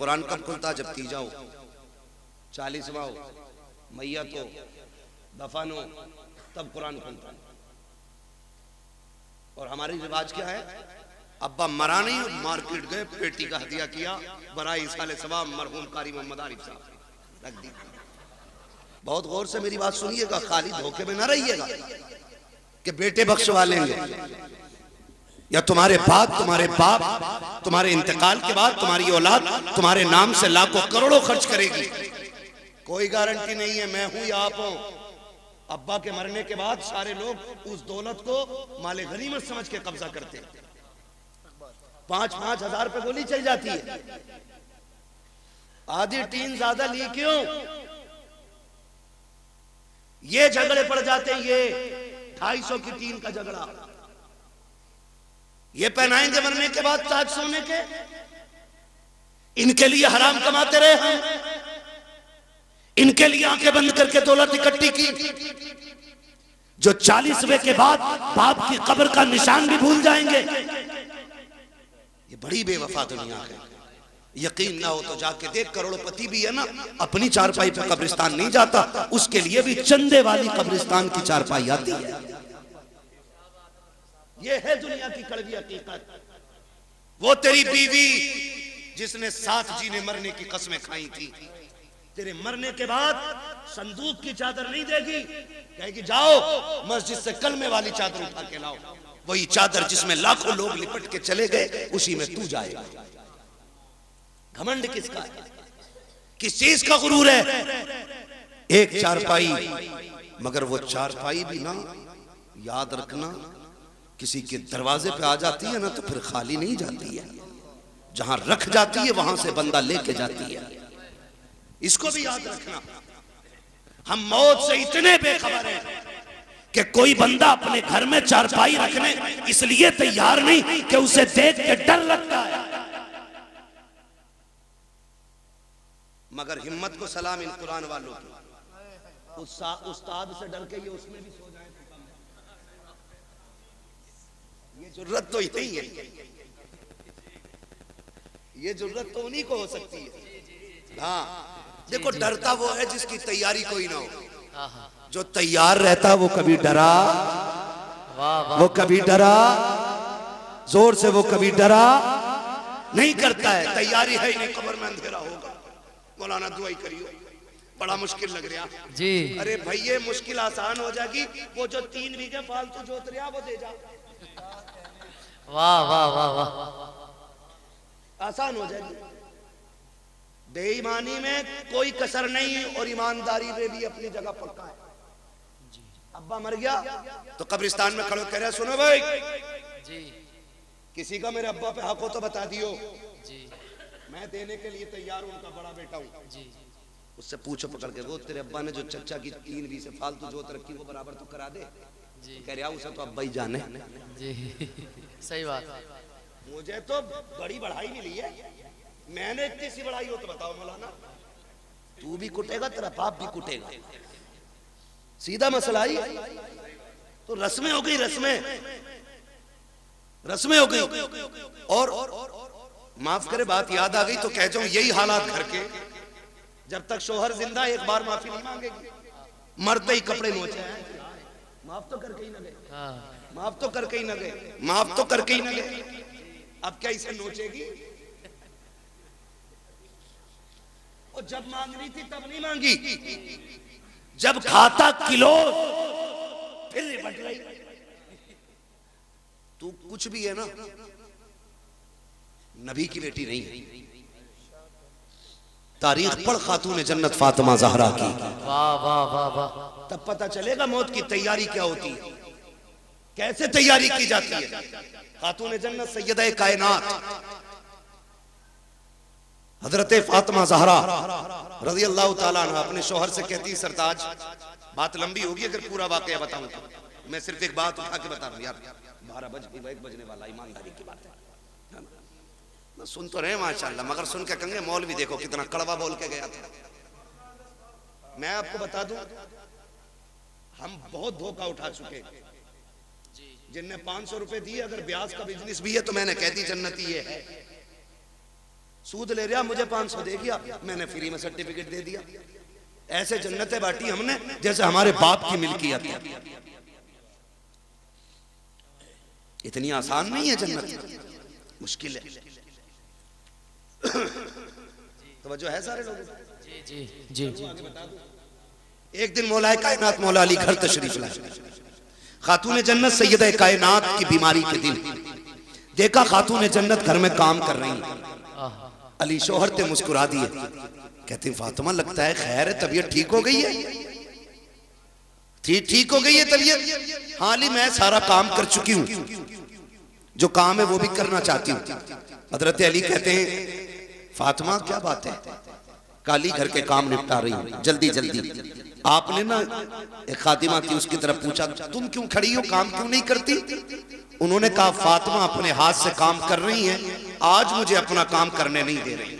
कुरान कब खुलता? जब तीजा हो, 40वां हो, मैयत हो, दफन हो, तब कुरान खुलता। और हमारी रिवाज क्या है? अब्बा मरा नहीं, मार्केट गए, पेटी का हदिया किया, बराई साले सवाब मरहूम कारी मोहम्मद आरिफ साहब रख दी। बहुत गौर से मेरी बात सुनिएगा, खाली धोखे में ना रहिएगा कि बेटे बख्शवा लेंगे या तुम्हारे बाद तुम्हारे बाप तुम्हारे इंतकाल के बाद तुम्हारी औलाद तुम्हारे नाम से लाखों करोड़ों खर्च करेगी। कोई गारंटी नहीं है मैं हूं या आप हो। अब्बा के मरने के बाद सारे लोग उस दौलत को माले गनीमत समझ के कब्जा करते हैं। 5-5 हजार पे गोली चल जाती है। आधी टीन ज्यादा ली क्यों? ये झगड़े पड़ जाते हैं। ये 250 की टीन का झगड़ा, ये पहनाएंगे मरने के बाद ताज सोने के। इनके लिए हराम कमाते रहे हम, इनके लिए आंखें बंद करके दौलत इकट्ठी की। जो 40वें के बाद बाप की कब्र का निशान भी भूल जाएंगे। ये बड़ी बेवफा दुनिया है। यकीन ना हो तो जाके देख, करोड़पति भी है ना, अपनी चारपाई पे कब्रिस्तान नहीं जाता, उसके लिए भी चंदे वाली कब्रिस्तान की चारपाई आती है। ये है दुनिया की कड़वी हकीकत। वो तेरी बीवी जिसने साथ जीने मरने की कसमें खाई थी, तेरे मरने के बाद संदूक की चादर नहीं देगी, कहेगी जाओ मस्जिद से कलमे वाली चादर उठा के लाओ। वही चादर जिसमें लाखों लोग लिपट के चले गए, उसी में तू जाएगा। घमंड किसका है? किस चीज का गुरूर है? एक चारपाई, मगर वो चारपाई भी ना, याद रखना, किसी के दरवाजे पे आ जाती है ना तो फिर खाली नहीं जाती है। जहां रख जाती है वहां से बंदा लेके जाती है। इसको भी याद रखना। हम मौत से इतने बेखबर हैं कि कोई बंदा अपने घर में चारपाई रखने इसलिए तैयार नहीं कि उसे देख के डर लगता है। मगर हिम्मत को सलाम इन कुरान वालों की। उस्ताद से डर के ये उसमें भी सो जाए तो कम है। ये जुर्रत तो यही है, ये जुर्रत तो उन्हीं को हो सकती है। हाँ देखो, डरता वो है जिसकी तैयारी कोई ना हो। जो तैयार रहता वो कभी डरा, वो कभी डरा, जोर से वो कभी डरा नहीं करता है। तैयारी है ही नहीं, कब्र में अंधेरा होगा। मौलाना दुआई करियो, बड़ा मुश्किल लग रहा जी। अरे भैया मुश्किल आसान हो जाएगी। वो जो 3 बीघे फालतू जोत रहा वो दे जा। वाह वाह वाह वाह, आसान हो जाएगी। बेईमानी में कोई कसर नहीं और ईमानदारी में भी अपनी जगह पक्का है। अब्बा मर गया तो कब्रिस्तान में खड़े कह रहे सुनो भाई जी, किसी का मेरे अब्बा पे हक हो तो बता दियो जी, मैं देने के लिए तैयार हूं, उनका बड़ा बेटा हूं जी। उससे पूछो पकड़ के, वो तेरे अब्बा ने जो चच्चा की 3 बीघे फालतू जोत रखी वो बराबर तो करा दे जी। कह रहा उसे तो अब्बा ही जाने जी। सही बात। मुझे तो बड़ी बढ़ाई मिली है, मैंने इतनी सी बढ़ाई हो तो बताओ मौलाना। तू भी कुटेगा, तेरा बाप भी कुटेगा, सीधा मसला ही। तो रस्में हो गई, रस्में हो गई। और माफ करे बात याद आ गई तो कह जाऊं, यही हालात घर के। जब तक शोहर जिंदा एक बार माफी नहीं मांगेगी, मरते ही कपड़े नोचे हैं। माफ तो करके ही न गए, माफ तो करके ही न गए, माफ तो करके ही न गए। अब क्या इसे नोचेगी? और जब मांग रही थी तब नहीं मांगी, जब खाता किलो फिर निपट गई। तू कुछ भी है ना, नबी की बेटी नहीं है। तारीख पढ़ खातून जन्नत फातिमा ज़हरा की। वाह वाह वाह वाह। तब पता चलेगा मौत की तैयारी क्या होती है, कैसे तैयारी की जाती है। खातून जन्नत सैयदा कायनात हजरत फातिमा ज़हरा रज़ी अल्लाह ताला अन्हा अपने शौहर से कहती, सरताज बात लंबी होगी अगर पूरा वाकया बताऊं तो, मैं सिर्फ एक बात उठा के बता रहा हूं यार। 12 बज गए, 1 बजने वाला, ईमानदारी की बात है ना। सुन तो रहे माशाल्लाह, मगर सुन के कहेंगे मौलवी देखो कितना कड़वा बोल के गया था। मैं आपको बता दूं, हम बहुत धोखा उठा चुके। जिनने 500 रुपए दिए, अगर ब्याज का बिजनेस भी है तो मैंने कह दी जन्नती ये है। सूद ले रहा, मुझे 500 दे गया, मैंने फ्री में सर्टिफिकेट दे दिया। ऐसे जन्नतें बांटी हमने जैसे हमारे बाप की मिल्कियत है। इतनी आसान नहीं है जन्नत, मुश्किल है। तवज्जो है सारे लोगों? जी जी जी। एक दिन मौलाए कायनात मौला अली घर तशरीफ लाए। खातून जन्नत सैयदा कायनात की बीमारी के दिन देखा खातून जन्नत घर में काम कर रही है। अली शोहर ते मुस्कुरा दिए, कहती फातिमा लगता है खैर है, तबीयत ठीक हो गई है? ठीक हो गई है तबीयत? हाँ अली मैं सारा काम कर चुकी हूँ, जो काम है वो भी करना चाहती हूँ। हजरत अली कहते हैं फातिमा क्या बात है? काली घर के काम निपटा रही हूँ जल्दी जल्दी। आपने ना एक खातिमा थी उसकी तरफ पूछा तुम क्यों खड़ी हो, काम क्यों नहीं करती? उन्होंने कहा फातिमा अपने हाथ से काम कर रही हैं, आज मुझे अपना काम करने नहीं दे रही।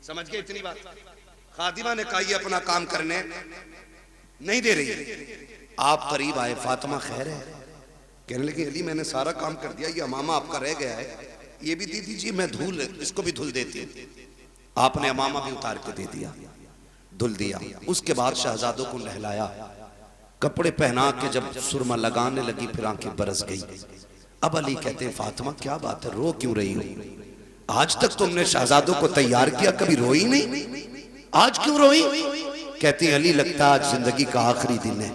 समझ गए इतनी बात? खातिमा ने कहा ये अपना काम करने नहीं दे रही। आप करीब आए, फातिमा खैर है? कहने लगी अली मैंने सारा काम कर दिया, ये अमामा आपका रह गया है, ये भी दे दीजिए, मैं धूल इसको भी धुल देती हूँ। आपने अमामा भी उतार के दे दिया, धुल दिया। उसके बाद शहजादों को नहलाया, कपड़े पहना के जब सुरमा लगाने लगी फिर आंखें बरस गई। अब अली कहते हैं फातिमा क्या बात है, रो क्यों रही हो? आज तक तुमने शहजादों को तैयार किया, कभी रोई नहीं, आज क्यों रोई? कहती है अली लगता आज जिंदगी का आखिरी दिन है,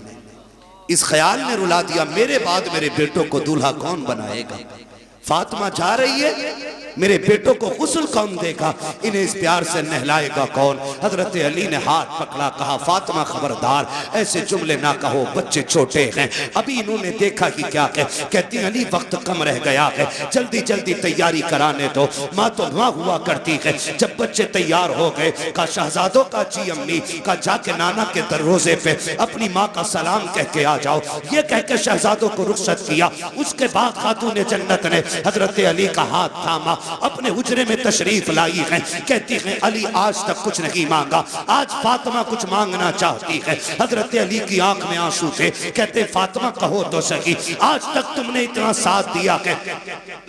इस ख्याल ने रुला दिया मेरे बाद मेरे बेटों को दूल्हा कौन बनाएगा। फातिमा जा रही है, मेरे बेटों को गुस्ल कौन देगा, इन्हें इस प्यार से नहलाएगा कौन? हजरत अली ने हाथ पकड़ा, कहा फातिमा खबरदार ऐसे जुमले ना कहो, बच्चे छोटे हैं, अभी इन्होंने देखा कि क्या है। कहती अली वक्त कम रह गया है, जल्दी जल्दी तैयारी कराने दो। माँ तो वहाँ हुआ करती है, जब बच्चे तैयार हो गए का शहजादों का जी अम्मी का जाके नाना के दरवाजे पे अपनी माँ का सलाम कह के आ जाओ, ये कह के शहजादों को रुखसत किया। उसके बाद खातून जन्नत ने हजरत अली का हाथ थामा, अपने हुजरे में तशरीफ लाई है। कहती है अली आज तक कुछ नहीं मांगा, आज फातिमा कुछ मांगना चाहती है। हजरत अली की आंख में आंसू थे, कहते फातिमा कहो तो सही, आज तक तुमने इतना साथ दिया है,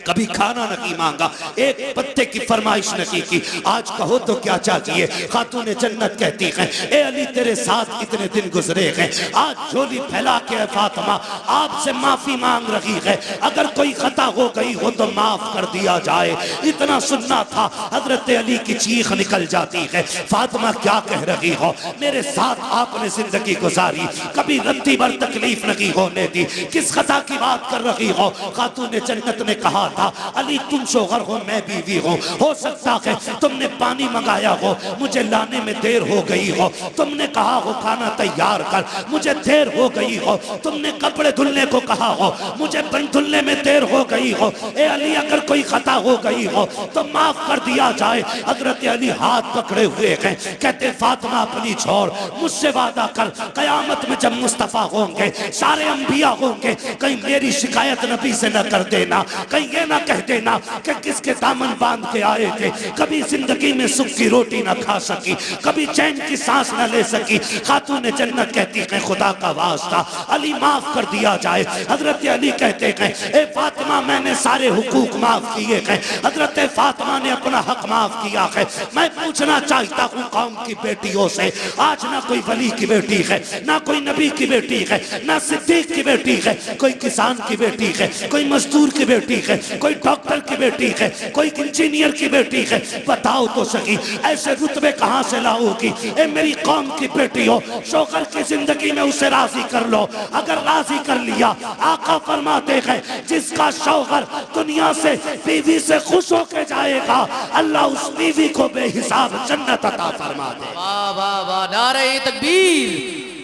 कभी खाना नहीं मांगा, एक पत्ते की फरमाइश नहीं की, आज कहो तो क्या चाहिए? खातून जन्नत कहती है ए अली तेरे साथ इतने दिन गुजरे हैं, आज झोली फैला के फातिमा आपसे माफी मांग रही है, अगर कोई खता हो गई हो तो माफ कर दिया जाए। इतना सुनना था, हजरत अली की चीख निकल जाती है, फातिमा क्या कह रही हो, मेरे साथ आपने जिंदगी गुजारी, कभी रत्ती भर तकलीफ नहीं होने दी, किस खता की बात कर रही हो? खातून जन्नत ने कहा था अली तुम शोहर हो मैं बीवी हो सकता है तुमने पानी मंगाया हो, मुझे लाने में देर हो गई हो, तुमने कहा हो खाना तैयार कर, मुझे देर हो गई हो, तुमने कपड़े धुलने को कहा हो, मुझे बन धुलने में देर हो गई हो। ए अली अगर कोई खता हो गई हो तो माफ कर दिया जाए। हजरत अली हाथ पकड़े हुए हैं, कहते फातिमा अपनी छोड़, मुझसे वादा कर कयामत में जब मुस्तफा होंगे सारे अंबिया होंगे, कहीं मेरी शिकायत नबी से न कर देना, कहीं ये ना कह देना कि किसके दामन बांध के आए थे, कभी जिंदगी में सुख की रोटी ना खा सकी, कभी चैन की सांस न ले सकी। खातून जन्नत कहती है खुदा का वास्ता अली माफ कर दिया जाए। हजरत अली कहते हैं ए फातिमा मैंने सारे हुकूक माफ किए हैं, हजरत फातिमा ने अपना हक माफ किया है। मैं पूछना चाहता हूँ कौम की बेटियों से, आज ना कोई वली की बेटी है, ना कोई नबी की बेटी है, ना सिद्दीक की बेटी है, कोई किसान की बेटी है, कोई मजदूर की बेटी है, कोई डॉक्टर की बेटी है, कोई इंजीनियर की बेटी है, बताओ तो सही ऐसे रुतबे कहाँ से लाओगी? ए मेरी कौम की बेटी हो, शोहर की जिंदगी में उसे राजी कर लो, अगर राजी कर लिया आका फरमाते हैं जिसका शौहर दुनिया से बीवी से खुश होके जाएगा अल्लाह उस बीवी को बेहिसाब जन्नत अता फरमा दे। वाह वाह वाह, नारे तकबीर,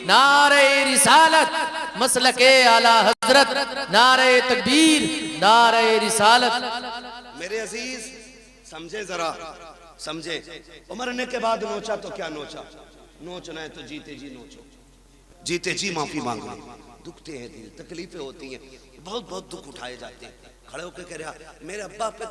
नारे रिसालत, मसलके आला हजरत, नारे तकबीर, नारे रिसालत। मेरे अजीज समझे जरा, समझे, मरने के बाद नोचा तो क्या नोचा, नोचना है तो जीते जी नोचो, जीते जी माफी मांगो, दुखते हैं दिल, तकलीफें होती हैं, बहुत बहुत दुख उठाए जाते हैं। खड़े होकर कह रहा मेरे अब्बा पे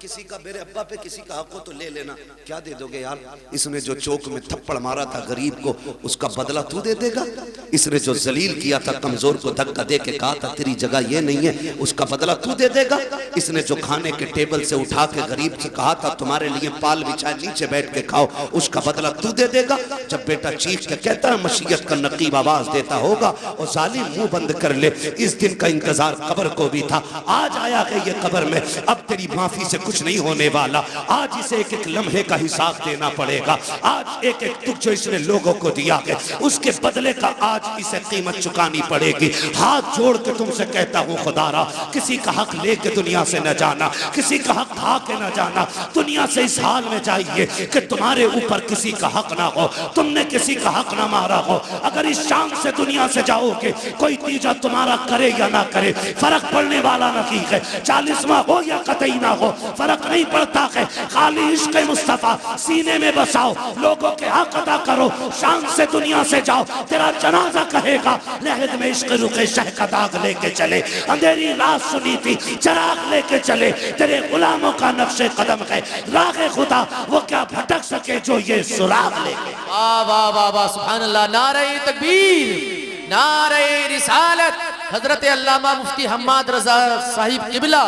किसी का हक हो तो ले लेना। क्या दे दोगे यार? इसने जो चौक में थप्पड़ मारा था गरीब को, उसका बदला तू दे देगा? इसने जो जलील किया था, कमजोर को धक्का दे के कहा था तेरी जगह ये नहीं है, उसका बदला तू दे देगा? इसने जो खाने के टेबल से उठा के गरीब से कहा था तुम्हारे लिए पाल बिछाए नीचे बैठ के खाओ, उसका बदला तू दे देगा? जब बेटा चीख के कहता है मशीयत का नकीब आवाज देता होगा और जालिम मुंह बंद कर ले। इस दिन का इंतजार कब्र को भी था, आज आया है ये कब्र में। अब तेरी माफी से कुछ नहीं होने वाला, आज इसे एक एक लम्हे का हिसाब देना पड़ेगा। आज एक एक दुख जो इसने लोगों को दिया है उसके बदले का आज इसे कीमत चुकानी पड़ेगी। हाथ जोड़ के तुमसे कहता हूँ खुदारा, किसी का हक लेके दुनिया से न जाना, किसी का हक खा के न जाना। दुनिया से इस हाल में जाइए कि तुम्हारे ऊपर किसी का हक ना हो, तुमने किसी का हक ना मारा हो। अगर इस शान से दुनिया से जाओगे, कोई तीजा तुम्हारा करे या ना करे फर्क पड़ने वाला नहीं है। 40वां हो या कतई ना हो, फर्क नहीं पड़ता है। खाली इश्क मुस्तफा सीने में बसाओ, लोगों के हक अदा करो, शान से दुनिया से जाओ। तेरा जनाजा कहेगा लहद में इश्क रुके शह का दाग लेके चले, अंधेरी रात सुनी थी चराग लेके चले। तेरे गुलामों का नक्शे कदम है राह खुदा, वो क्या भटक सके जो ये सुराग लेके। वाह वाह वाह वाह, सुभान अल्लाह। नारे तकबीर, नारे रिसालत, हजरत अल्लामा मुफ्ती हम्माद रजा साहिब किबला।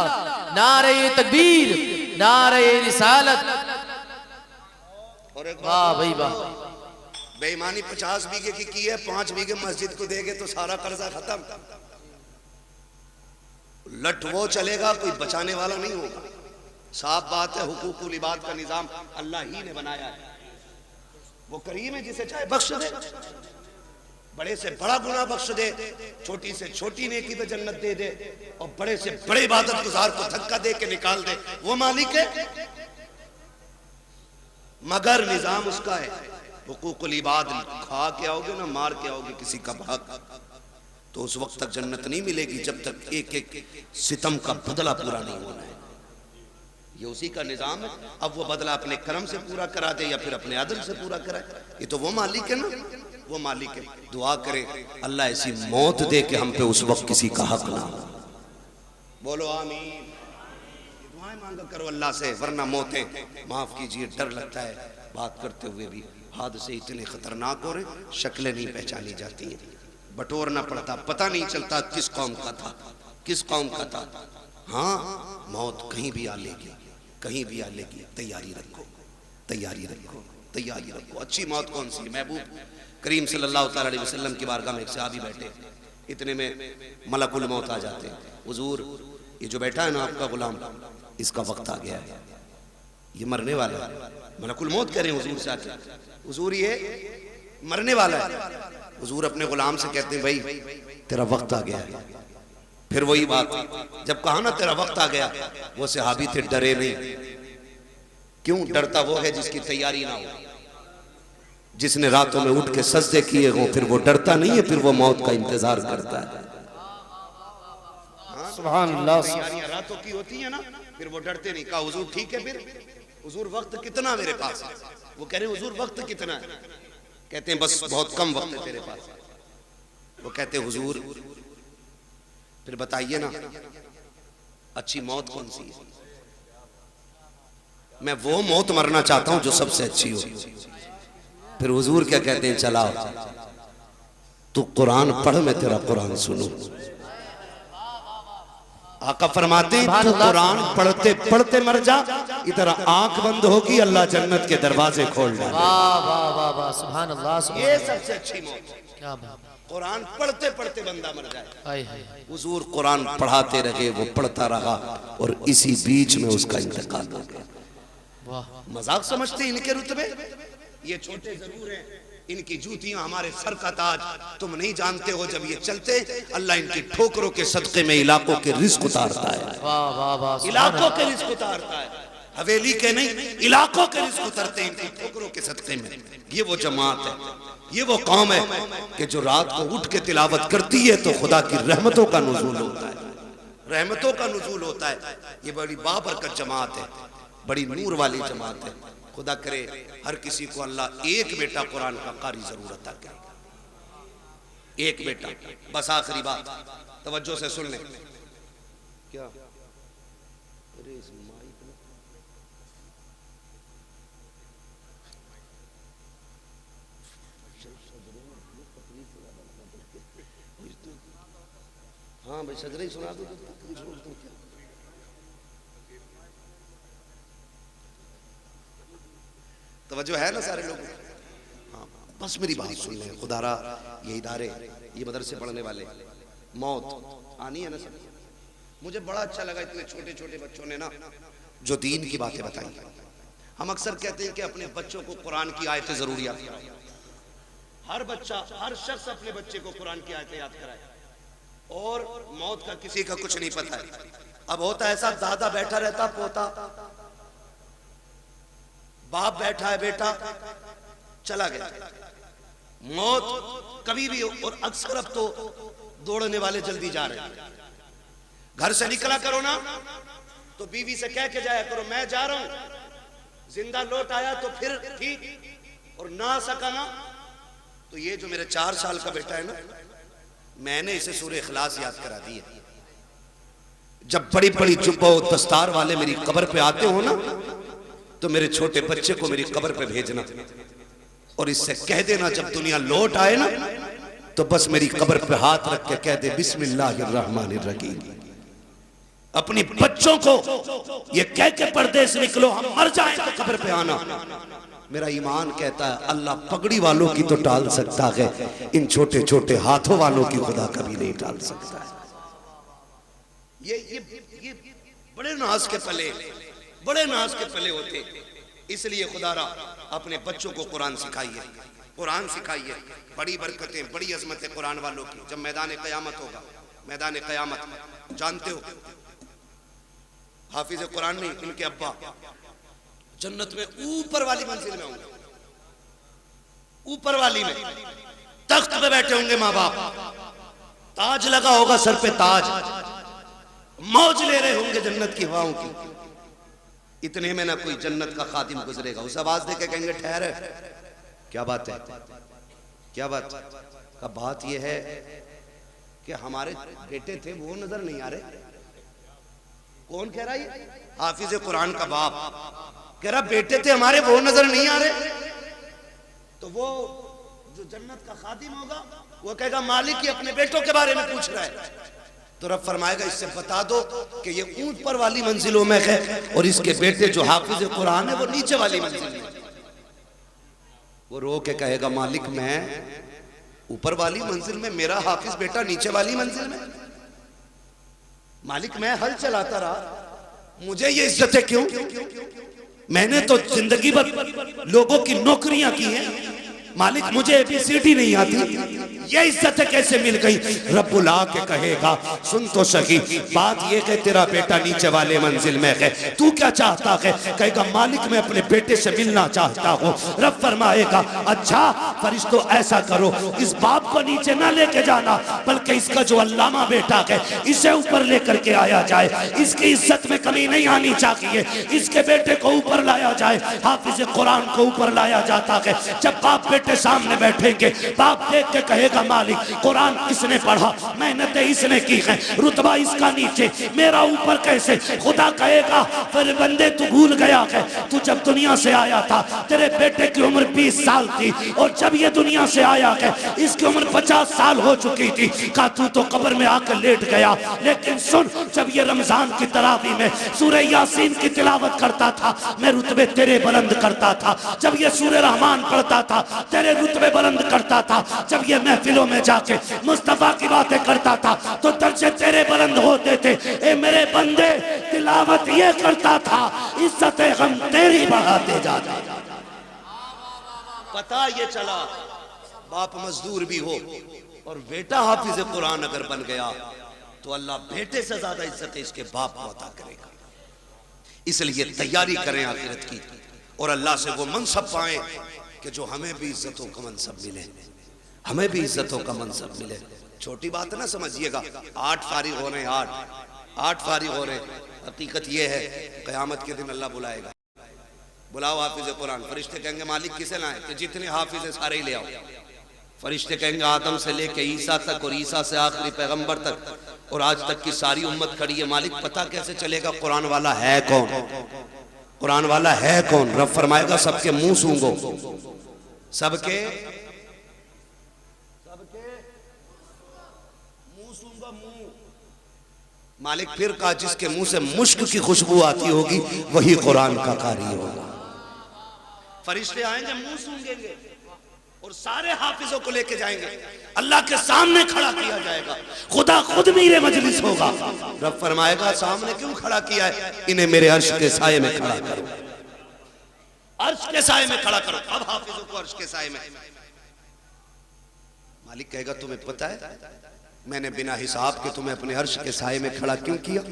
नारे तकबीर, नारे रिसालत। वाह भाई वाह। बेईमानी 50 बीघे की है, 5 बीघे मस्जिद को देंगे तो सारा कर्जा खत्म। लट वो चलेगा, कोई बचाने वाला नहीं होगा। साफ बात है, हुकूकुल इबाद का निजाम अल्लाह ही ने बनाया है। वो करीम है, जिसे चाहे बख्श दे, बड़े से बड़ा गुनाह बख्श दे, छोटी से छोटी नेकी पे जन्नत दे दे, और बड़े से बड़े इबादत गुजार को धक्का दे के निकाल दे। वो मालिक है, मगर निजाम उसका है। हुकूकुल इबाद खा के आओगे ना मार के आओगे किसी का हक, तो उस वक्त तक जन्नत नहीं मिलेगी जब तक एक एक सितम का बदला पूरा नहीं होना है। ये उसी का निजाम है। अब वो बदला अपने कर्म से पूरा करा दे या फिर अपने अदल से पूरा कराए, ये तो वो मालिक है ना, वो मालिक है। दुआ करें अल्लाह ऐसी मौत दे कि हम पे उस वक्त किसी का हक ना हो। बोलो आमीन। दुआएं मांगा करो अल्लाह से, वरना मौतें माफ कीजिए डर लगता है बात करते हुए भी। हादसे इतने खतरनाक हो रहे, शक्लें नहीं पहचानी जाती हैं, बटोरना पड़ता, पता नहीं चलता किस कौम का था, किस कौम का था। हाँ, मौत कहीं भी आ लेगी, कहीं भी आ लेगी। तैयारी रखो, तैयारी रखो, तैयारी रखो। अच्छी मौत कौन सी? महबूब करीम सल्लल्लाहु अलैहि वसल्लम की बारगाह में एक सहाबी बैठे, इतने में मलकुल मौत आ जाते हैं। हुजूर, ये जो बैठा है ना आपका गुलाम, इसका वक्त आ गया है, ये मरने वाला है। मलकुल मौत कह रहे हैं हुजूर से आके, हुजूर ये मरने वाला है। हुजूर अपने गुलाम से कहते हैं भाई तेरा वक्त आ गया है। फिर वही बात, जब कहा ना तेरा वक्त आ गया, वो सहाबी थे डरे नहीं। क्यों डरता? वो है जिसकी तैयारी ना हो, जिसने रातों में उठ के सजदे किए हों, फिर वो डरता नहीं है, फिर वो मौत का इंतजार करता है। सुभान अल्लाह। तैयारियां रातों की होती है ना, फिर वो डरते नहीं। कहा हुजूर ठीक है, फिर हुजूर वक्त कितना मेरे पास है? वो कह रहे हुजूर वक्त कितना है? कहते हैं बस बहुत कम वक्त है तेरे पास। वो कहते हैं हुजूर फिर बताइए ना अच्छी मौत कौन सी है? मैं वो मौत मरना चाहता हूं जो सबसे अच्छी हो। फिर हुजूर क्या कहते हैं, चलाओ तू कुरान पढ़, मैं तेरा कुरान सुनूं। आका फरमाते हैं तू कुरान पढ़ते पढ़ते मर जा, इधर आंख बंद होगी अल्लाह जन्नत के दरवाजे खोल डाले। वाह वाह वाह वाह, सुभान अल्लाह। ये सबसे अच्छी मौत, क्या बात, कुरान पढ़ते पढ़ते बंदा मर जाए। हाय हाय। हुजूर कुरान पढ़ाते रहे, वो पढ़ता रहा और इसी बीच में उसका इंतकाल हो गया। वाह, मजाक समझते इनके रुतबे? ये छोटे जरूर हैं, इनकी जूतियां हमारे सर का ताज। तुम नहीं जानते हो जब ये चलते अल्लाह इनकी ठोकरों के सदके में इलाकों के रिस्क उतारता है। वाह वाह वाह, इलाकों के रिस्क उतारता है, हवेली के नहीं, इलाकों के रिस्क उतरते हैं इनकी ठोकरों के सदके में। ये वो जमात है, ये वो कौम है कि जो रात को उठ के तिलावत करती है तो खुदा की रहमतों का नुज़ूल होता है, रहमतों का नुज़ूल होता है। ये बड़ी बाबरकत जमात है, बड़ी नूर वाली जमात है। खुदा करे हर किसी को अल्लाह एक बेटा कुरान का कारी जरूर अता करे। एक बेटा। बस आखिरी बात, तवज्जो से सुन ले। क्या अरे इस माइक में हाँ भाई सजरे ही सुना दो तो क्या। तवज्जो है ना सारे लोग? हाँ बस मेरी बात सुन लें। खुदारा ये इदारे, ये मदरसे पढ़ने वाले, मौत आनी है ना सब। मुझे बड़ा अच्छा लगा इतने छोटे छोटे बच्चों ने ना जो दीन की बातें बताई। हम अक्सर कहते हैं कि अपने बच्चों को कुरान की आयतें जरूर याद कराएं। हर बच्चा, हर शख्स अपने बच्चे को कुरान की आयतें याद कराए। और मौत का किसी का कुछ नहीं पता है। अब होता ऐसा, दादा बैठा रहता, पोता, बाप बैठा है, बेटा चला गया, मौत कभी भी। और अक्सर अब तो दौड़ने वाले जल्दी जा रहे हैं। घर से निकला करो ना तो बीवी से कह के जाया करो मैं जा रहा हूं, जिंदा लौट आया तो फिर ठीक, और ना आ सका ना तो ये जो मेरे 4 साल का बेटा है ना, मैंने इसे सूरह इखलास याद करा दी है। जब बड़ी बड़ी जुब्बा और दस्तार वाले मेरी कब्र पे आते हो ना तो मेरे छोटे बच्चे को मेरी कब्र पे भेजना और इससे कह देना जब दुनिया लौट आए ना तो बस मेरी कब्र पे हाथ रख के कह दे बिस्मिल्लाहिर्रहमानिर्रहीम। अपने बच्चों को ये कह के परदेस निकलो, हम मर जाएं तो कब्र पे आना। मेरा ईमान कहता है अल्लाह पगड़ी वालों की तो टाल सकता है, इन छोटे छोटे हाथों वालों की खुदा कभी नहीं टाल सकता है। ये बड़े नाज के पले, बड़े नाज के पले होते। इसलिए खुदारा अपने बच्चों को कुरान सिखाइए, कुरान सिखाइए। बड़ी बरकतें, बड़ी अजमतें कुरान वालों की। जब मैदान क़यामत होगा, मैदान क़यामत जानते हो, हाफिज कुरान नहीं, इनके अब्बा जन्नत में ऊपर वाली मंजिल में होंगे, ऊपर वाली में तख्त पे बैठे होंगे माँ बाप, ताज लगा होगा सर पे, ताज, मौज ले रहे होंगे जन्नत की हवाओं की। इतने में ना कोई जन्नत का खादिम गुजरेगा, उस आवाज दे के कहेंगे ठहरे, क्या बात है, क्या बात का बात यह है कि हमारे बेटे थे वो नजर नहीं आ रहे। कौन कह रहा है? हाफिज कुरान का बाप कह रहा बेटे थे हमारे वो नजर नहीं आ रहे। तो वो जो जन्नत का खादिम होगा वो कहेगा मालिक ही अपने बेटों के बारे में पूछ रहा है। तो रब फरमाएगा इससे बता दो कि ये ऊंट पर वाली मंजिलों में है और इसके बेटे जो हाफिज कुरान है वो नीचे वाली मंजिल में। वो रो के कहेगा मालिक मैं ऊपर वाली मंजिल में, मेरा हाफिज बेटा नीचे वाली मंजिल में। मालिक मैं हल चलाता रहा, मुझे ये इज्जतें क्यों? मैंने तो जिंदगी भर लोगों की नौकरियां की हैं, मालिक मुझे ABCD नहीं आती, ये इज्जतें कैसे मिल गई? रब्बुल आके कहेगा सुन तो सही, बात ये कि तेरा बेटा नीचे वाले मंजिल में है, तू क्या चाहता है? कहेगा मालिक मैं अपने बेटे से मिलना चाहता हूँ। रब फरमाएगा अच्छा फरिश्तों ऐसा करो, इस बाप को नीचे ना लेके जाना बल्कि इसका जो अल्लामा बेटा है इसे ऊपर लेकर के आया जाए, इसकी इज्जत में कमी नहीं आनी चाहिए, इसके बेटे को ऊपर लाया जाए। हाफिज कुरान को ऊपर लाया जाता है। जब बाप बेटे सामने बैठेंगे, बाप देख के कहेगा मालिक कुरान किसने पढ़ा, मेहनतें इसने की है, रुतबा इसका नीचे, मेरा ऊपर कैसे? खुदा कहेगा फिर बंदे तू भूल गया है, तू जब दुनिया से आया था तेरे बेटे की उम्र 20 साल थी और जब ये दुनिया से आया है इसकी उम्र 50 साल हो चुकी थी। का तू तो कब्र में आकर लेट गया, लेकिन सुन जब ये रमजान की तरावी में सूरह यासीन की तिलावत करता था मैं रुतबे तेरे बुलंद करता था, जब ये सूरह रहमान पढ़ता था तेरे रुतबे बुलंद करता था, जब ये महफिलों में जाके मुस्तफा की बातें करता था तो दर्जे तेरे बुलंद होते थे। ए मेरे बंदे तिलावत ये करता था, इज्जत हम तेरी बढ़ाते जाते। पता ये चला बाप मजदूर भी हो और बेटा हाफिज कुरान अगर बन गया तो अल्लाह बेटे से ज्यादा इज्जत इसके बाप को अता करेगा। इसलिए तैयारी करें आखिरत की और अल्लाह से वो मनसब पाएं कि जो हमें भी इज्जतों का मनसब मिले, हमें भी इज्जतों का मनसब मिले। छोटी बात ना समझिएगा, 8 फारिग हो रहे हैं, 8 फारिग हो रहे हैं। हकीकत ये है क़यामत के दिन अल्लाह बुलाएगा, बुलाओ हाफिज कुरान। फरिश्ते कहेंगे मालिक किसे लाए? कि जितने हाफिज सारे ही ले आओ। फरिश्ते कहेंगे आदम से लेके ईसा तक और ईसा से आखिरी पैगंबर तक और आज तक की सारी उम्मत खड़ी है, मालिक पता कैसे चलेगा कुरान वाला है कौन, कुरान वाला है कौन? रब फरमाएगा सबके मुंह सूंघो, सबके मुंह सूंघो, मुंह। मालिक फिर कहा जिसके मुंह से मुश्क की खुशबू आती होगी वही कुरान का कारी होगा। फरिश्ते आएंगे, मुंह सूंघेंगे और सारे हाफिजों को लेके जाएंगे, अल्लाह के सामने खड़ा किया जाएगा, खुदा खुद मीरे मजलिस होगा। रब फरमाएगा सामने क्यों खड़ा किया है? इन्हें मेरे अर्श के साये में खड़ा करो, अर्श के साये में खड़ा करो। अब हाफिजों को अर्श के साये में। मालिक कहेगा तुम्हें पता है मैंने बिना हिसाब के तुम्हें अपने अर्श के साये में खड़ा क्यों किया?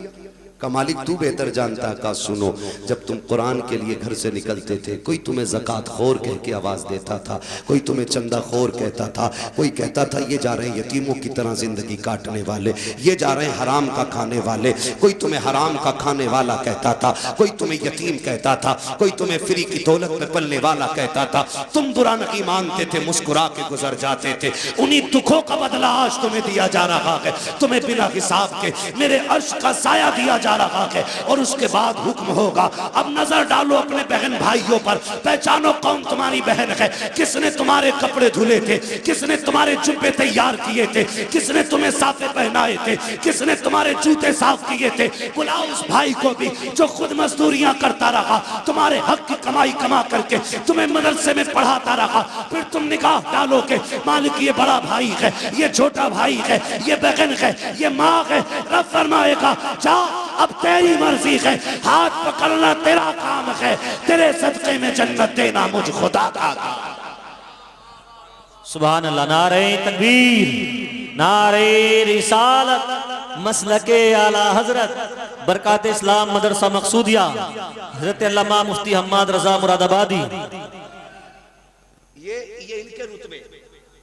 का मालिक तू बेहतर जानता है। का सुनो, जब तुम कुरान के लिए घर से निकलते थे, कोई तुम्हें ज़कात खोर कह के आवाज़ देता था, कोई तुम्हें चंदा खोर कहता था, कोई कहता था ये जा रहे हैं यतीमों की तरह जिंदगी काटने वाले, ये जा रहे हैं हराम का खाने वाले, कोई तुम्हें हराम का खाने वाला कहता था, कोई तुम्हें यतीम कहता था, कोई तुम्हें फ्री की दौलत में पलने वाला कहता था। तुम बुरा नहीं मानते थे, मुस्कुरा के गुजर जाते थे। उन्हीं दुखों का बदला आज तुम्हें दिया जा रहा है, तुम्हें बिना हिसाब के मेरे अर्श का साया दिया जा रहा है। और उसके बाद हुक्म होगा, अब नजर डालो अपने बहन भाइयों पर, पहचानो कौन तुम्हारी बहन है, किसने तुम्हारे कपड़े धुले थे, किसने तुम्हारे जुब्बे तैयार किए थे, किसने तुम्हें साफे पहनाए थे, किसने तुम्हारे जूते साफ किए थे। बुलाओ उस भाई को भी जो खुद मजदूरियां करता रहा, तुम्हारे हक की कमाई कमा करके तुम्हें मदरसे में पढ़ाता रहा। फिर तुम निगाह डालोगे, मालिक ये बड़ा भाई है, ये छोटा भाई है, ये बहन है, ये माँ है। रब फरमाएगा जा अब तेरी मर्जी है, हाथ पकड़ना तेरा काम है, तेरे सदक़े में जन्नत देना मुझ खुदा का। सुभान अल्लाह। नारे तकबीर, नारे रिसालत, मसलके आला हजरत, बरकात इस्लाम मदरसा मकसूदिया, हजरत अल्लामा मुफ्ती हम्माद रजा मुरादाबादी। ये इनके रुतबे,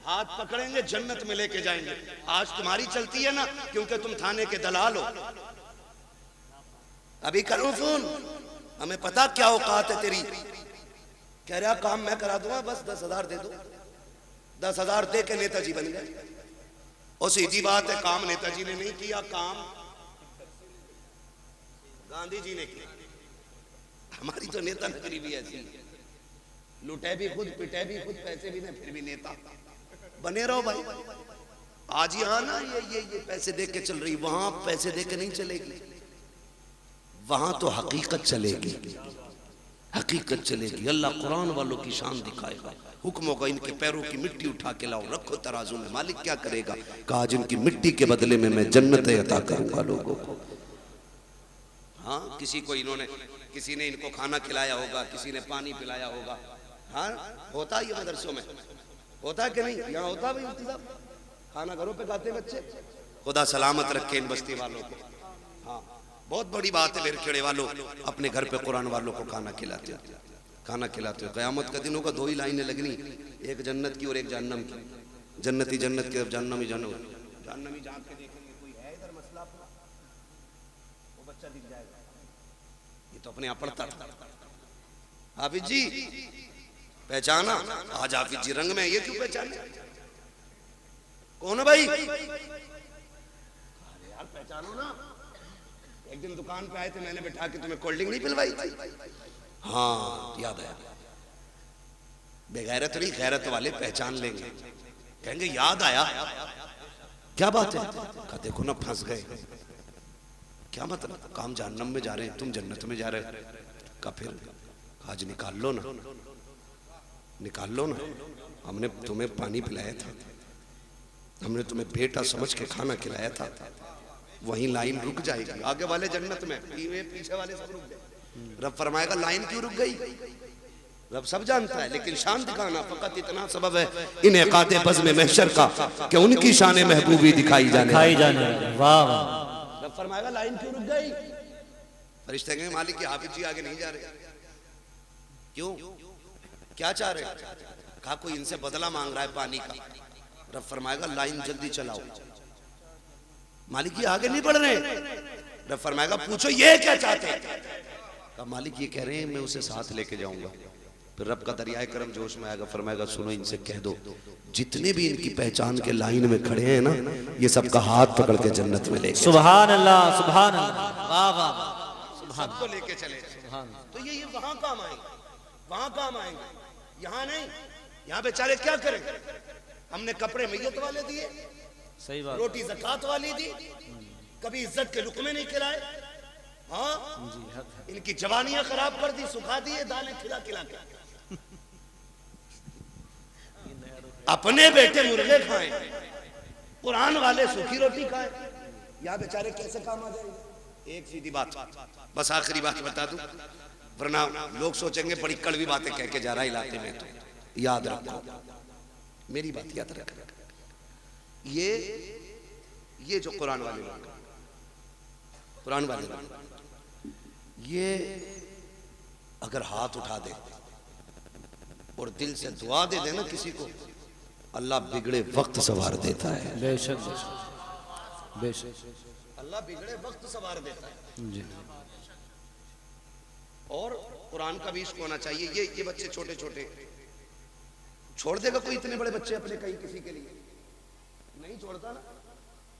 हाथ पकड़ेंगे जन्नत में लेके जाएंगे। आज तुम्हारी चलती है ना, क्योंकि तुम थाने के दलाल हो। अभी करूं फोन, हमें पता क्या औकात है तेरी। कह रहा काम मैं करा दूंगा, बस 10,000 दे दो। 10,000 दे के नेताजी बन गए। और सीधी बात है, काम नेताजी ने नहीं किया, काम गांधी जी ने किया। हमारी तो नेता नगरी भी ऐसी है, लुटे भी खुद, पिटे भी खुद, पैसे भी नहीं, फिर भी नेता बने रहो भाई। आज यहाँ ना ये पैसे दे के चल रही, वहां पैसे दे के नहीं चलेगी, वहां तो हकीकत चलेगी, हकीकत चलेगी। अल्लाह कुरान वालों की शान दिखाएगा। हुक्म होगा इनके पैरों की मिट्टी उठा के लाओ, रखो तराजू में। मालिक क्या करेगा? कहा जिनकी मिट्टी के बदले में मैं जन्नतें अता करूंगा लोगों को। हाँ, किसी ने इनको खाना खिलाया होगा, किसी ने पानी पिलाया होगा। हाँ, होता ये मदरसों में होता है कि नहीं? यहाँ होता भाई इंतजाम, खाना घरों पे खाते बच्चे। खुदा सलामत रखे इन बस्ती वालों को। हाँ, बहुत बड़ी बात है मेरे खेड़े वालों, अपने घर पे कुरान वालों को खाना खिलाते हो, खाना खिलाते हो। क़यामत का दिन होगा, 2 ही लाइनें लगनी, एक जन्नत की और एक जहन्नम की। जन्नती जन्नत की, जहन्नमी जहन्नम। जहन्नमी जान के देखेंगे कोई है इधर मसला अपना, वो बच्चा दिख जाएगा। ये तो अपने आप पढ़ता। हाफिज जी पहचाना? आज हाफिज जी रंग में, ये क्यों पहचाने? कौन है भाई? यार पहचानो ना। एक दिन दुकान पे आए थे, मैंने बैठा के तुम्हें कोल्ड ड्रिंक नहीं पिलवाई थी? हाँ याद आया। बेगैरत नहीं, गैरत वाले पहचान लेंगे, कहेंगे याद आया। क्या बात है? कहा देखो ना फंस गए। क्या मतलब? काम जहन्नम में जा रहे हैं, तुम जन्नत में जा रहे हो। का फिर आज निकाल लो ना, निकाल लो ना। हमने तुम्हें पानी पिलाया था, हमने तुम्हें बेटा समझ के खाना खिलाया था। वहीं लाइन रुक जाएगी, आगे वाले जन्नत में, पीछे वाले सब रुक गए। रब फरमाएगा लाइन क्यों रुक गई? रब सब जानता है, लेकिन शान दिखाना फकत इतना सबब है इन्हें काते बज़्म में महशर का कि उनकी शान महबूबी दिखाई जाने। वाह वाह। रब फरमाएगा लाइन क्यों रुक गई? फरिश्ते कहेंगे मालिक की हाफिज जी आगे नहीं जा रहे। क्यों? क्या चाह रहे? कहा कोई इनसे बदला मांग रहा है पानी का। रब फरमाएगा लाइन जल्दी चलाओ। मालिक ये आगे नहीं बढ़ रहे। रब फरमाएगा पूछो ये क्या चाहते हैं? कहा मालिक ये कह रहे हैं मैं उसे साथ लेके जाऊंगा, फिर रब का दरियाए करम जोश में आएगा, फरमाएगा सुनो इनसे कह दो जितने भी इनकी पहचान के लाइन में खड़े हैं ना, ये सबका हाथ पकड़ के जन्नत में लेके सुभान अल्लाह, सुभान अल्लाह, वाह वाह, सबको लेके चले। तो ये वहां काम आएंगे, वहां काम आएंगे, यहाँ नहीं। यहाँ बेचारे क्या करें, हमने कपड़े मैयत वाले दिए, सही बात, रोटी ज़कात वाली दी, कभी इज्जत के लुकमे नहीं खिलाए। हाँ, इनकी जवानियां खराब कर दी, सुखा दिए दाने खिला खिला के। अपने बेटे मुर्गे खाएं, कुरान वाले सूखी रोटी खाएं, यहाँ बेचारे कैसे काम आ जाएंगे। एक सीधी बात, बस आखिरी बात बता दूं, वरना लोग सोचेंगे बड़ी कड़वी बातें कह के जा रहा इलाके में। तो याद रखो, मेरी बात याद रख, ये जो कुरान वाले लोग, कुरान वाले लोग, ये अगर हाथ उठा दे और दिल से दुआ दे देना किसी को, अल्लाह बिगड़े वक्त सवार देता है। बेशक बेशक, अल्लाह बिगड़े वक्त सवार देता है जी। और कुरान का भी इसको होना चाहिए। ये बच्चे छोटे छोटे छोड़ देगा कोई इतने बड़े बच्चे अपने कहीं किसी के लिए नहीं छोड़ता ना।